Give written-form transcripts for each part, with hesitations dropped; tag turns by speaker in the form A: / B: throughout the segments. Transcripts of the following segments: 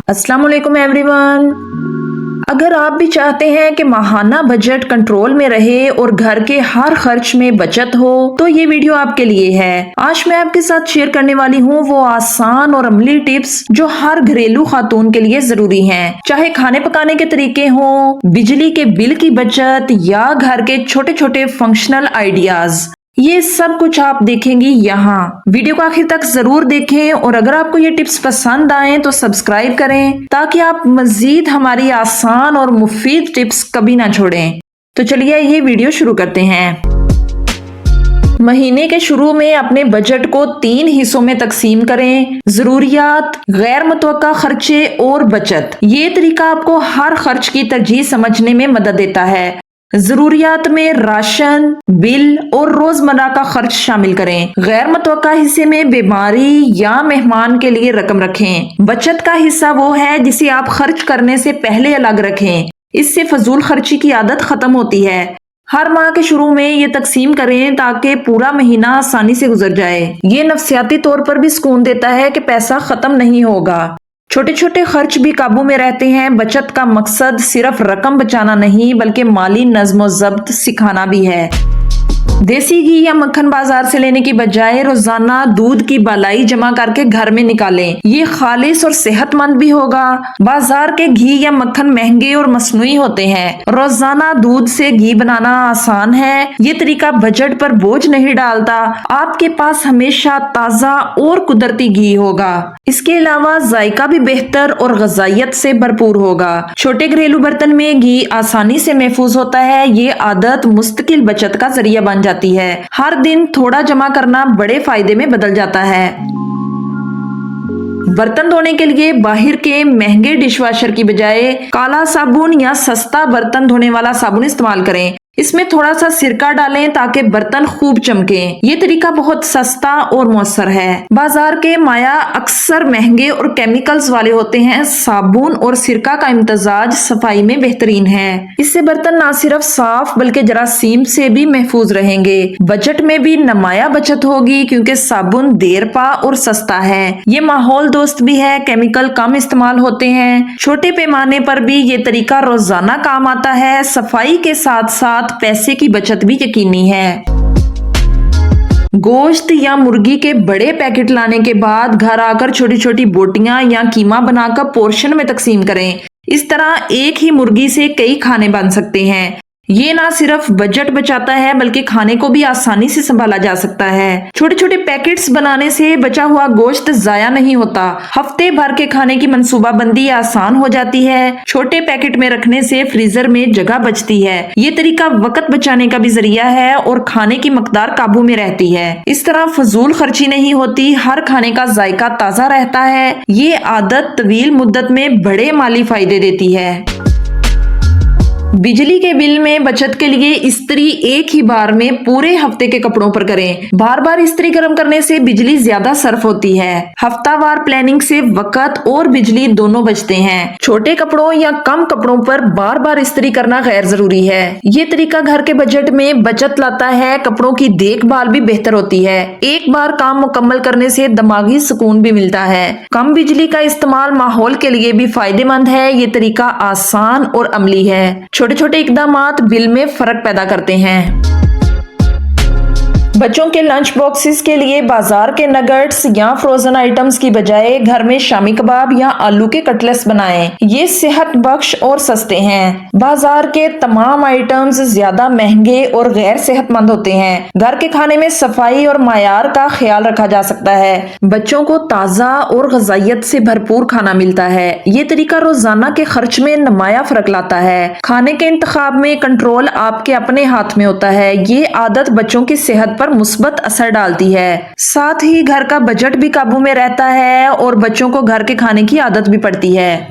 A: अस्सलाम वालेकुम एवरीवन। अगर आप भी चाहते हैं कि माहाना बजट कंट्रोल में रहे और घर के हर खर्च में बचत हो तो ये वीडियो आपके लिए है। आज मैं आपके साथ शेयर करने वाली हूँ वो आसान और अमली टिप्स जो हर घरेलू खातून के लिए जरूरी हैं। चाहे खाने पकाने के तरीके हों, बिजली के बिल की बचत या घर के छोटे छोटे फंक्शनल आइडियाज, ये सब कुछ आप देखेंगी यहाँ। वीडियो को आखिर तक जरूर देखें और अगर आपको ये टिप्स पसंद आए तो सब्सक्राइब करें ताकि आप मजीद हमारी आसान और मुफीद टिप्स कभी ना छोड़ें। तो चलिए ये वीडियो शुरू करते हैं। महीने के शुरू में अपने बजट को 3 हिस्सों में तकसीम करें: जरूरियात, गैर मुतवक्का खर्चे और बचत। ये तरीका आपको हर खर्च की तरजीह समझने में मदद देता है। जरूरियात में राशन, बिल और रोजमर्रा का खर्च शामिल करें। गैर मुतवक्का हिस्से में बीमारी या मेहमान के लिए रकम रखें। बचत का हिस्सा वो है जिसे आप खर्च करने से पहले अलग रखें। इससे फजूल खर्ची की आदत खत्म होती है। हर माह के शुरू में ये तकसीम करें ताकि पूरा महीना आसानी से गुजर जाए। ये नफ्सियाती तौर पर भी सुकून देता है कि पैसा खत्म नहीं होगा। छोटे छोटे खर्च भी काबू में रहते हैं। बचत का मकसद सिर्फ रकम बचाना नहीं बल्कि माली नज्म ज़ब्त सिखाना भी है। देसी घी या मक्खन बाजार से लेने की बजाय रोजाना दूध की बालाई जमा करके घर में निकालें। ये खालिस और सेहतमंद भी होगा। बाजार के घी या मक्खन महंगे और मसनूई होते हैं। रोजाना दूध से घी बनाना आसान है। ये तरीका बजट पर बोझ नहीं डालता। आपके पास हमेशा ताजा और कुदरती घी होगा। इसके अलावा जायका भी बेहतर और ग़िज़ाइयत से भरपूर होगा। छोटे घरेलू बर्तन में घी आसानी से महफूज होता है। ये आदत मुस्तकिल बचत का जरिया बन जाती है। हर दिन थोड़ा जमा करना बड़े फायदे में बदल जाता है। बर्तन धोने के लिए बाहर के महंगे डिशवॉशर की बजाय काला साबुन या सस्ता बर्तन धोने वाला साबुन इस्तेमाल करें। इसमें थोड़ा सा सिरका डालें ताकि बर्तन खूब चमकें। ये तरीका बहुत सस्ता और मौसर है। बाजार के माया अक्सर महंगे और केमिकल्स वाले होते हैं। साबुन और सिरका का इम्तजाज सफाई में बेहतरीन है। इससे बर्तन ना सिर्फ साफ बल्कि जरासीम से भी महफूज रहेंगे। बजट में भी नमाया बचत होगी क्योंकि साबुन देरपा और सस्ता है। ये माहौल दोस्त भी है, केमिकल कम इस्तेमाल होते हैं। छोटे पैमाने पर भी ये तरीका रोजाना काम आता है। सफाई के साथ साथ पैसे की बचत भी यकीनी है। गोश्त या मुर्गी के बड़े पैकेट लाने के बाद घर आकर छोटी छोटी बोटियां या कीमा बनाकर पोर्शन में तकसीम करें। इस तरह एक ही मुर्गी से कई खाने बन सकते हैं। ये ना सिर्फ बजट बचाता है बल्कि खाने को भी आसानी से संभाला जा सकता है। छोटे छोटे पैकेट्स बनाने से बचा हुआ गोश्त जाया नहीं होता। हफ्ते भर के खाने की मंसूबाबंदी आसान हो जाती है। छोटे पैकेट में रखने से फ्रीजर में जगह बचती है। ये तरीका वक्त बचाने का भी जरिया है और खाने की मकदार काबू में रहती है। इस तरह फजूल खर्ची नहीं होती। हर खाने का जायका ताजा रहता है। ये आदत तवील मुद्दत में बड़े माली फायदे देती है। बिजली के बिल में बचत के लिए इस्त्री एक ही बार में पूरे हफ्ते के कपड़ों पर करें। बार बार इस्त्री गर्म करने से बिजली ज्यादा सर्फ होती है। हफ्तावार प्लानिंग से वक्त और बिजली दोनों बचते हैं। छोटे कपड़ों या कम कपड़ों पर बार बार इस्त्री करना गैर जरूरी है। ये तरीका घर के बजट में बचत लाता है। कपड़ों की देखभाल भी बेहतर होती है। एक बार काम मुकम्मल करने से दिमागी सुकून भी मिलता है। कम बिजली का इस्तेमाल माहौल के लिए भी फायदेमंद है। ये तरीका आसान और अमली है। छोटे छोटे इकदामात बिल में फर्क पैदा करते हैं। बच्चों के लंच बॉक्सेस के लिए बाजार के नगेट्स या फ्रोजन आइटम्स की बजाय घर में शामी कबाब या आलू के कटलेट्स बनाएं। ये सेहत बख्श और सस्ते हैं। बाजार के तमाम आइटम्स ज्यादा महंगे और गैर सेहतमंद होते हैं। घर के खाने में सफाई और मायार का ख्याल रखा जा सकता है। बच्चों को ताजा और ग़िज़ाइयत से भरपूर खाना मिलता है। ये तरीका रोजाना के खर्च में नुमाया फर्क लाता है। खाने के इंतखाब में कंट्रोल आपके अपने हाथ में होता है। ये आदत बच्चों की सेहत पर मुस्बत असर डालती है। साथ ही घर का बजट भी काबू में रहता है और बच्चों को घर के खाने की आदत भी पड़ती है।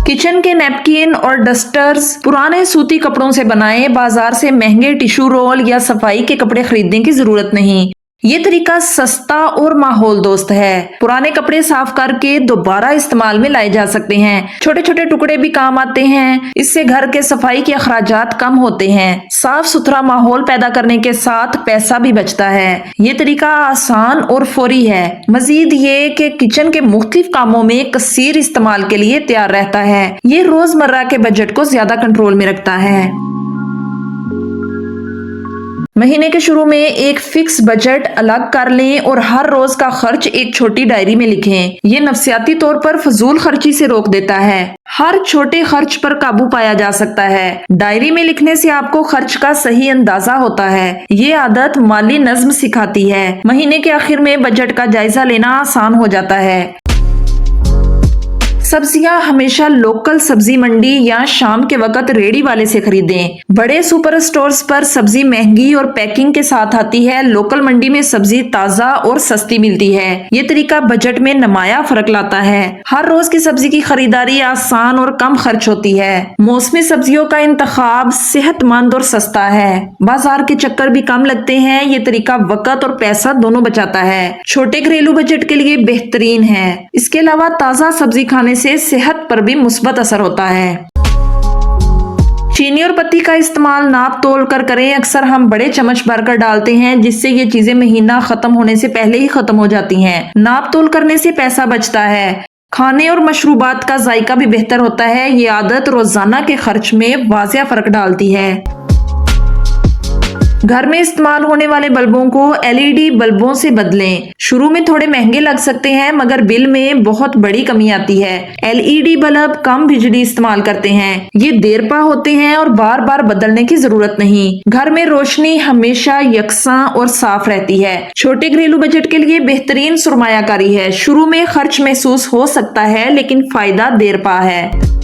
A: किचन के नैपकिन और डस्टर्स पुराने सूती कपड़ों से बनाएं। बाजार से महंगे टिश्यू रोल या सफाई के कपड़े खरीदने की जरूरत नहीं। ये तरीका सस्ता और माहौल दोस्त है। पुराने कपड़े साफ करके दोबारा इस्तेमाल में लाए जा सकते हैं। छोटे छोटे टुकड़े भी काम आते हैं। इससे घर के सफाई के अखराजात कम होते हैं। साफ सुथरा माहौल पैदा करने के साथ पैसा भी बचता है। ये तरीका आसान और फौरी है। मजीद ये कि किचन के मुख्तलिफ कामों में कसीर इस्तेमाल के लिए तैयार रहता है। ये रोजमर्रा के बजट को ज्यादा कंट्रोल में रखता है। महीने के शुरू में एक फिक्स बजट अलग कर लें और हर रोज का खर्च एक छोटी डायरी में लिखें। ये नफसियाती तौर पर फजूल खर्ची से रोक देता है। हर छोटे खर्च पर काबू पाया जा सकता है। डायरी में लिखने से आपको खर्च का सही अंदाजा होता है। ये आदत माली नज्म सिखाती है। महीने के आखिर में बजट का जायजा लेना आसान हो जाता है। सब्जियां हमेशा लोकल सब्जी मंडी या शाम के वक्त रेडी वाले से खरीदें। बड़े सुपर स्टोर्स पर सब्जी महंगी और पैकिंग के साथ आती है। लोकल मंडी में सब्जी ताजा और सस्ती मिलती है। ये तरीका बजट में नुमाया फर्क लाता है। हर रोज की सब्जी की खरीदारी आसान और कम खर्च होती है। मौसमी सब्जियों का इंतखाब सेहतमंद और सस्ता है। बाजार के चक्कर भी कम लगते हैं। ये तरीका वक्त और पैसा दोनों बचाता है। छोटे घरेलू बजट के लिए बेहतरीन है। इसके अलावा ताजा सब्जी खाने से सेहत पर भी मुस्बत असर होता है। चीनी और पत्ती का इस्तेमाल नाप तोल कर करें। अक्सर हम बड़े चम्मच भरकर डालते हैं, जिससे ये चीजें महीना खत्म होने से पहले ही खत्म हो जाती हैं। नाप तोल करने से पैसा बचता है। खाने और मशरूबात का जायका भी बेहतर होता है। ये आदत रोजाना के खर्च में वाजिया फर्क डालती है। घर में इस्तेमाल होने वाले बल्बों को LED बल्बों से बदलें। शुरू में थोड़े महंगे लग सकते हैं, मगर बिल में बहुत बड़ी कमी आती है। LED बल्ब कम बिजली इस्तेमाल करते हैं। ये देरपा होते हैं और बार बार बदलने की जरूरत नहीं। घर में रोशनी हमेशा यकसा और साफ रहती है। छोटे घरेलू बजट के लिए बेहतरीन सुरमायाकारी है। शुरू में खर्च महसूस हो सकता है, लेकिन फायदा देरपा है।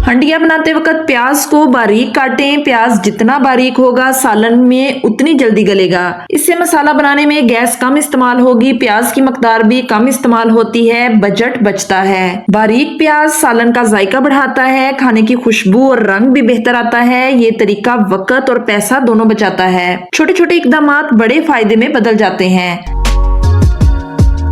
A: हंडिया बनाते वक्त प्याज को बारीक काटें। प्याज जितना बारीक होगा सालन में उतनी जल्दी गलेगा। इससे मसाला बनाने में गैस कम इस्तेमाल होगी। प्याज की मकदार भी कम इस्तेमाल होती है। बजट बचता है। बारीक प्याज सालन का जायका बढ़ाता है। खाने की खुशबू और रंग भी बेहतर आता है। ये तरीका वक्त और पैसा दोनों बचाता है। छोटे छोटे इकदामात बड़े फायदे में बदल जाते हैं।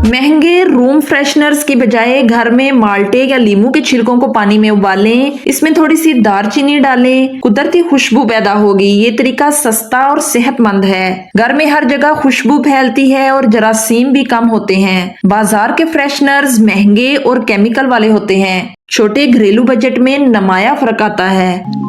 A: महंगे रूम फ्रेशनर्स की बजाय घर में माल्टे या लीमू के छिलकों को पानी में उबालें। इसमें थोड़ी सी दालचीनी डालें। कुदरती खुशबू पैदा होगी। ये तरीका सस्ता और सेहतमंद है। घर में हर जगह खुशबू फैलती है और जरासीम भी कम होते हैं। बाजार के फ्रेशनर्स महंगे और केमिकल वाले होते हैं। छोटे घरेलू बजट में नुमाया फर्क आता है।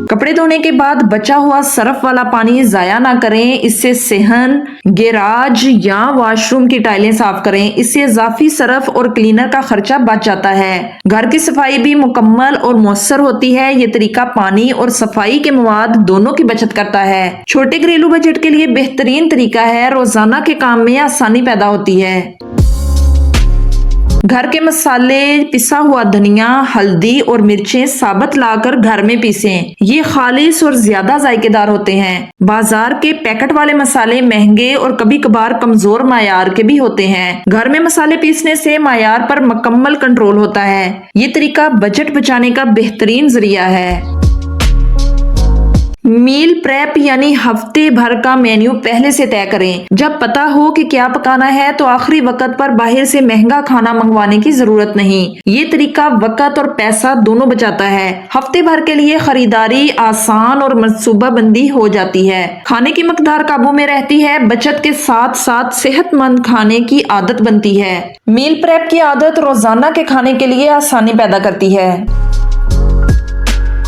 A: कपड़े धोने के बाद बचा हुआ सरफ वाला पानी जाया ना करें। इससे सेहन, गैराज या वॉशरूम की टाइलें साफ करें। इससे इजाफी सरफ और क्लीनर का खर्चा बच जाता है। घर की सफाई भी मुकम्मल और मौसर होती है। ये तरीका पानी और सफाई के मवाद दोनों की बचत करता है। छोटे घरेलू बजट के लिए बेहतरीन तरीका है। रोजाना के काम में आसानी पैदा होती है। घर के मसाले, पिसा हुआ धनिया, हल्दी और मिर्चें साबुत लाकर घर में पीसें। ये खालिस और ज्यादा जायकेदार होते हैं। बाजार के पैकेट वाले मसाले महंगे और कभी कभार कमजोर मायार के भी होते हैं। घर में मसाले पीसने से मायार पर मुकम्मल कंट्रोल होता है। ये तरीका बजट बचाने का बेहतरीन जरिया है। मील प्रेप यानी हफ्ते भर का मेन्यू पहले से तय करें। जब पता हो कि क्या पकाना है तो आखिरी वक्त पर बाहर से महंगा खाना मंगवाने की जरूरत नहीं। ये तरीका वक्त और पैसा दोनों बचाता है। हफ्ते भर के लिए खरीदारी आसान और मंसूबाबंदी हो जाती है। खाने की मकदार काबू में रहती है। बचत के साथ साथ सेहतमंद खाने की आदत बनती है। मील प्रेप की आदत रोजाना के खाने के लिए आसानी पैदा करती है।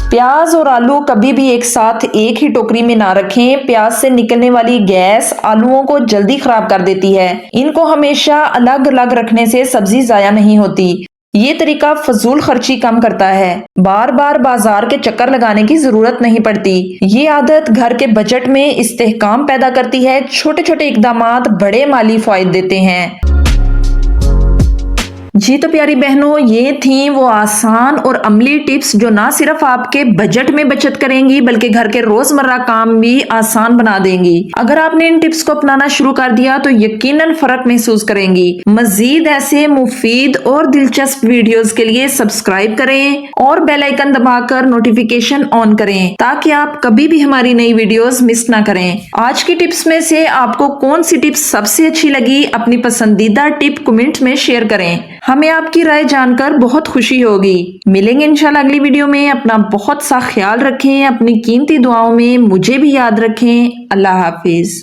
A: प्याज और आलू कभी भी एक साथ एक ही टोकरी में ना रखें। प्याज से निकलने वाली गैस आलूओं को जल्दी खराब कर देती है। इनको हमेशा अलग अलग रखने से सब्जी जाया नहीं होती। ये तरीका फजूल खर्ची कम करता है। बार बार बाजार के चक्कर लगाने की जरूरत नहीं पड़ती। ये आदत घर के बजट में इस्तेहकाम पैदा करती है। छोटे छोटे इकदामात बड़े माली फायदे देते हैं। जी तो प्यारी बहनों, ये थी वो आसान और अमली टिप्स जो ना सिर्फ आपके बजट में बचत करेंगी बल्कि घर के रोजमर्रा काम भी आसान बना देंगी। अगर आपने इन टिप्स को अपनाना शुरू कर दिया तो यकीनन फर्क महसूस करेंगी। मजीद ऐसे मुफीद और दिलचस्प वीडियोस के लिए सब्सक्राइब करें और बेल आइकन दबाकर नोटिफिकेशन ऑन करें ताकि आप कभी भी हमारी नई वीडियोस मिस ना करें। आज की टिप्स में से आपको कौन सी टिप्स सबसे अच्छी लगी, अपनी पसंदीदा टिप कमेंट में शेयर करें। हमें आपकी राय जानकर बहुत खुशी होगी। मिलेंगे इंशाल्लाह अगली वीडियो में। अपना बहुत सा ख्याल रखें, अपनी कीमती दुआओं में मुझे भी याद रखें। अल्लाह हाफिज।